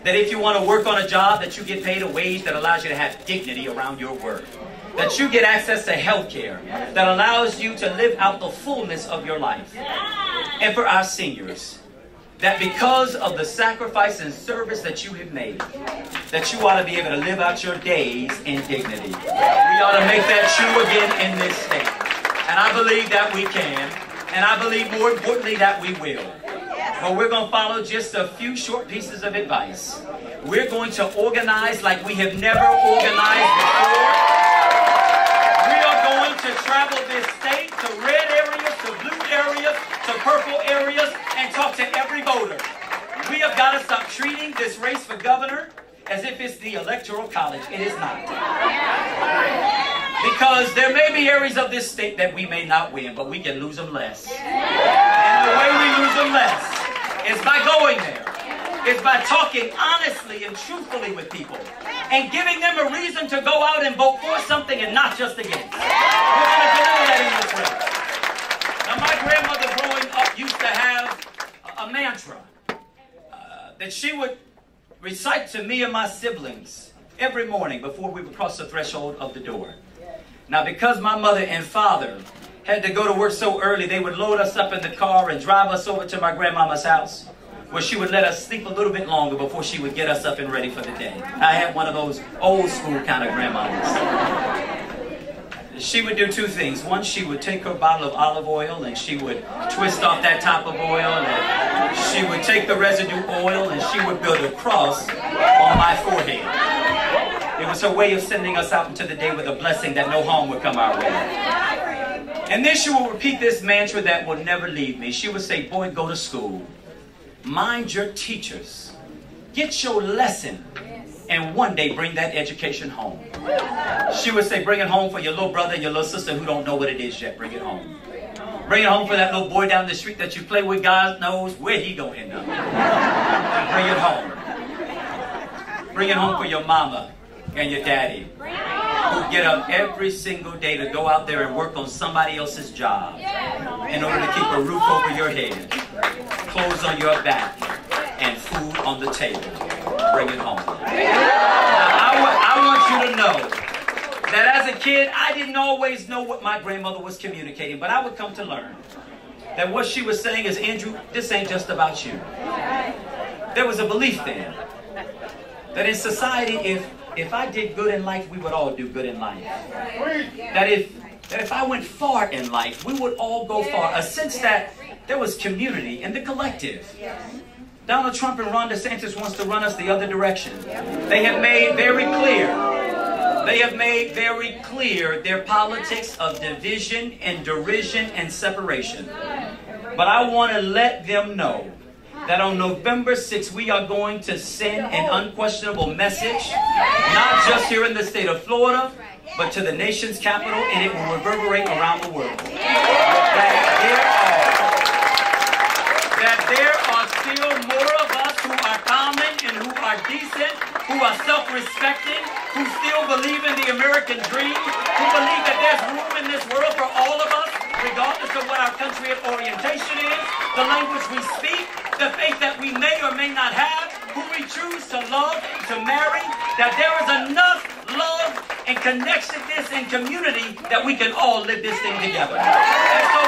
That if you want to work on a job, that you get paid a wage that allows you to have dignity around your work. That you get access to health care that allows you to live out the fullness of your life. And for our seniors, that because of the sacrifice and service that you have made, that you ought to be able to live out your days in dignity. We ought to make that true again in this state. And I believe that we can. And I believe more importantly that we will. But we're going to follow just a few short pieces of advice. We're going to organize like we have never organized before. We are going to travel this state to red areas, to blue areas, to purple areas, and talk to every voter. We have got to stop treating this race for governor as if it's the electoral college. It is not. Because there may be areas of this state that we may not win, but we can lose them less. And the way we lose them less is by going there. It's by talking honestly and truthfully with people and giving them a reason to go out and vote for something and not just against. We're going to deliver that in this race. Now, my grandmother growing up used to have a mantra that she would recite to me and my siblings every morning before we would cross the threshold of the door. Now, because my mother and father had to go to work so early, they would load us up in the car and drive us over to my grandmama's house, where she would let us sleep a little bit longer before she would get us up and ready for the day. I had one of those old school kind of grandmamas. She would do two things. One, she would take her bottle of olive oil and she would twist off that top of oil, and she would take the residue oil and she would build a cross on my forehead. It was her way of sending us out into the day with a blessing that no harm would come our way. And then she would repeat this mantra that will never leave me. She would say, boy, go to school. Mind your teachers. Get your lesson. And one day bring that education home. She would say, bring it home for your little brother and your little sister who don't know what it is yet. Bring it home. Bring it home for that little boy down the street that you play with. God knows where he gonna end up. Bring it home. Bring it home for your mama and your daddy, who get up every single day to go out there and work on somebody else's job in order to keep a roof over your head, clothes on your back, and food on the table. Bring it home. Now, I want you to know that as a kid, I didn't always know what my grandmother was communicating, but I would come to learn that what she was saying is, Andrew, this ain't just about you. There was a belief there that in society, if I did good in life, we would all do good in life. That if I went far in life, we would all go far. A sense that there was community in the collective. Donald Trump and Ron DeSantis wants to run us the other direction. They have made very clear their politics of division and derision and separation. But I want to let them know that on November 6th, we are going to send an unquestionable message, not just here in the state of Florida, but to the nation's capital, and it will reverberate around the world. That there are still more of us who are common and who are decent, who are self-respecting, who still believe in the American dream, who believe that there's room in this world for all of us, regardless of what our country of orientation is, the language we speak, the faith that we may or may not have, who we choose to love, to marry, that there is enough love and connectedness and community that we can all live this thing together. And so,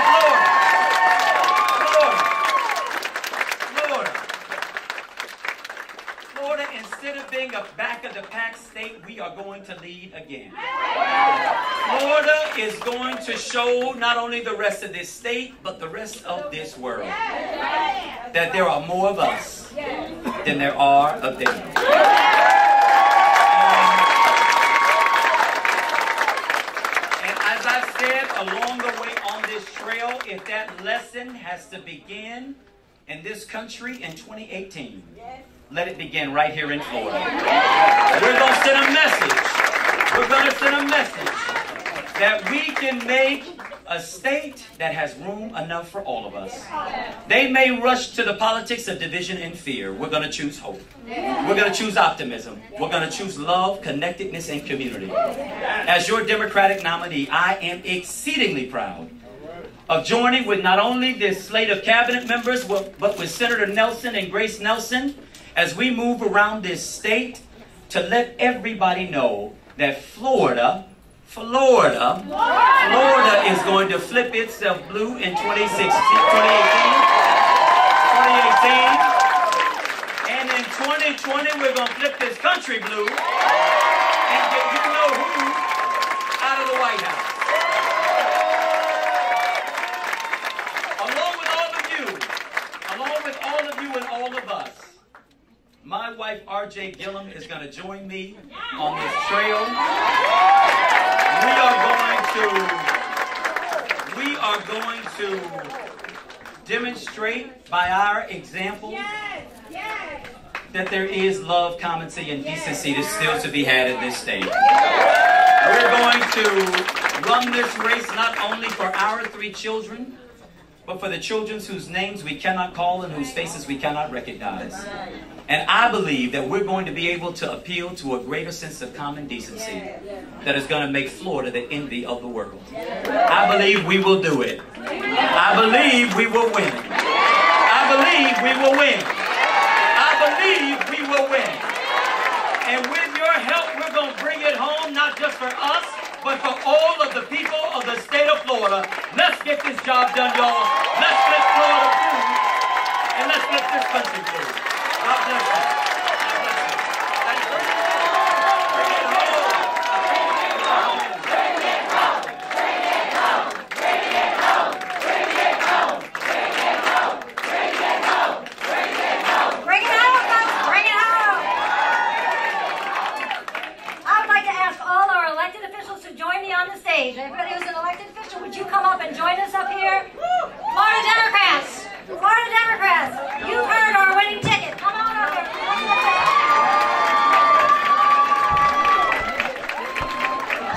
Florida, instead of being a back-of-the-pack state, we are going to lead again. Florida is going to show not only the rest of this state, but the rest of this world, that there are more of us than there are of them. And as I've said along the way on this trail, if that lesson has to begin in this country in 2018, let it begin right here in Florida. We're going to send a message. We're going to send a message that we can make a state that has room enough for all of us. They may rush to the politics of division and fear. We're going to choose hope. We're going to choose optimism. We're going to choose love, connectedness, and community. As your Democratic nominee, I am exceedingly proud of joining with not only this slate of cabinet members, but with Senator Nelson and Grace Nelson, as we move around this state to let everybody know that Florida is going to flip itself blue in 2018. And in 2020, we're going to flip this country blue and get you know who out of the White House. Along with all of you and all of us, my wife, R.J. Gillum, is going to join me on this trail. We are going to demonstrate by our example that there is love, comity, and decency that's still to be had in this state. We're going to run this race not only for our 3 children, but for the children whose names we cannot call and whose faces we cannot recognize. And I believe that we're going to be able to appeal to a greater sense of common decency that is going to make Florida the envy of the world. I believe we will do it. I believe we will win. I believe we will win. I believe we will win. And with your help, we're going to bring it home, not just for us, but for all of the people of the state of Florida. Let's get this job done, y'all. Let's flip Florida blue, and let's flip this country blue. God bless you. Bring it home. Bring it home. Bring it home. Bring it home. Bring it home. Bring it home. Bring it home. Bring it home. Bring it home, folks. Bring it home. I would like to ask all our elected officials to join me on the stage. Everybody who's an elected official, would you come up and join us up here? Florida Democrats. Florida Democrats. You've heard our winning ticket. Come on up here.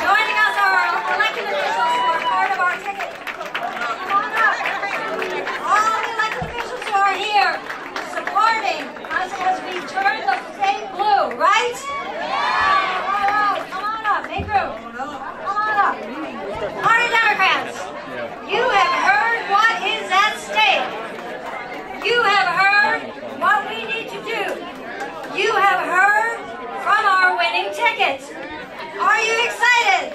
Joining us are elected officials who are part of our ticket. Come on up. All the elected officials who are here supporting us as we turn the state blue, right? Come on up. Make room. Come on up. Florida Democrats, you have heard what is at stake. You have heard what we need to do. You have heard from our winning ticket. Are you excited?